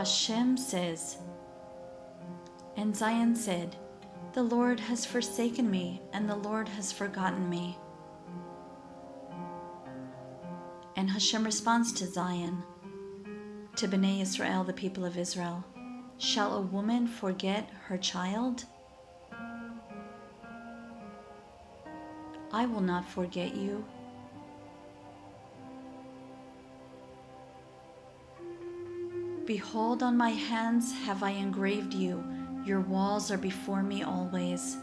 Hashem says, and Zion said, the Lord has forsaken me, and the Lord has forgotten me. And Hashem responds to Zion, to Bnei Israel, the people of Israel, shall a woman forget her child? I will not forget you. Behold, on my hands have I engraved you. Your walls are before me always.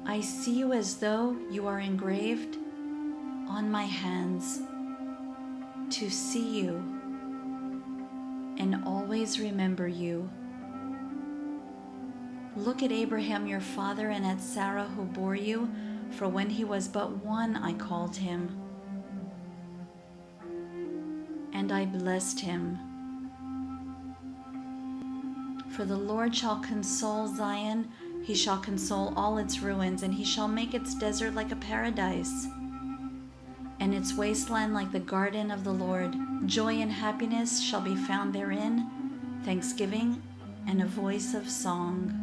I see you as though you are engraved on my hands, to see you and always remember you. Look at Abraham your father and at Sarah who bore you, for when he was but one I called him, and I blessed him. For the Lord shall console Zion, he shall console all its ruins, and he shall make its desert like a paradise, and its wasteland like the garden of the Lord. Joy and happiness shall be found therein, thanksgiving and a voice of song.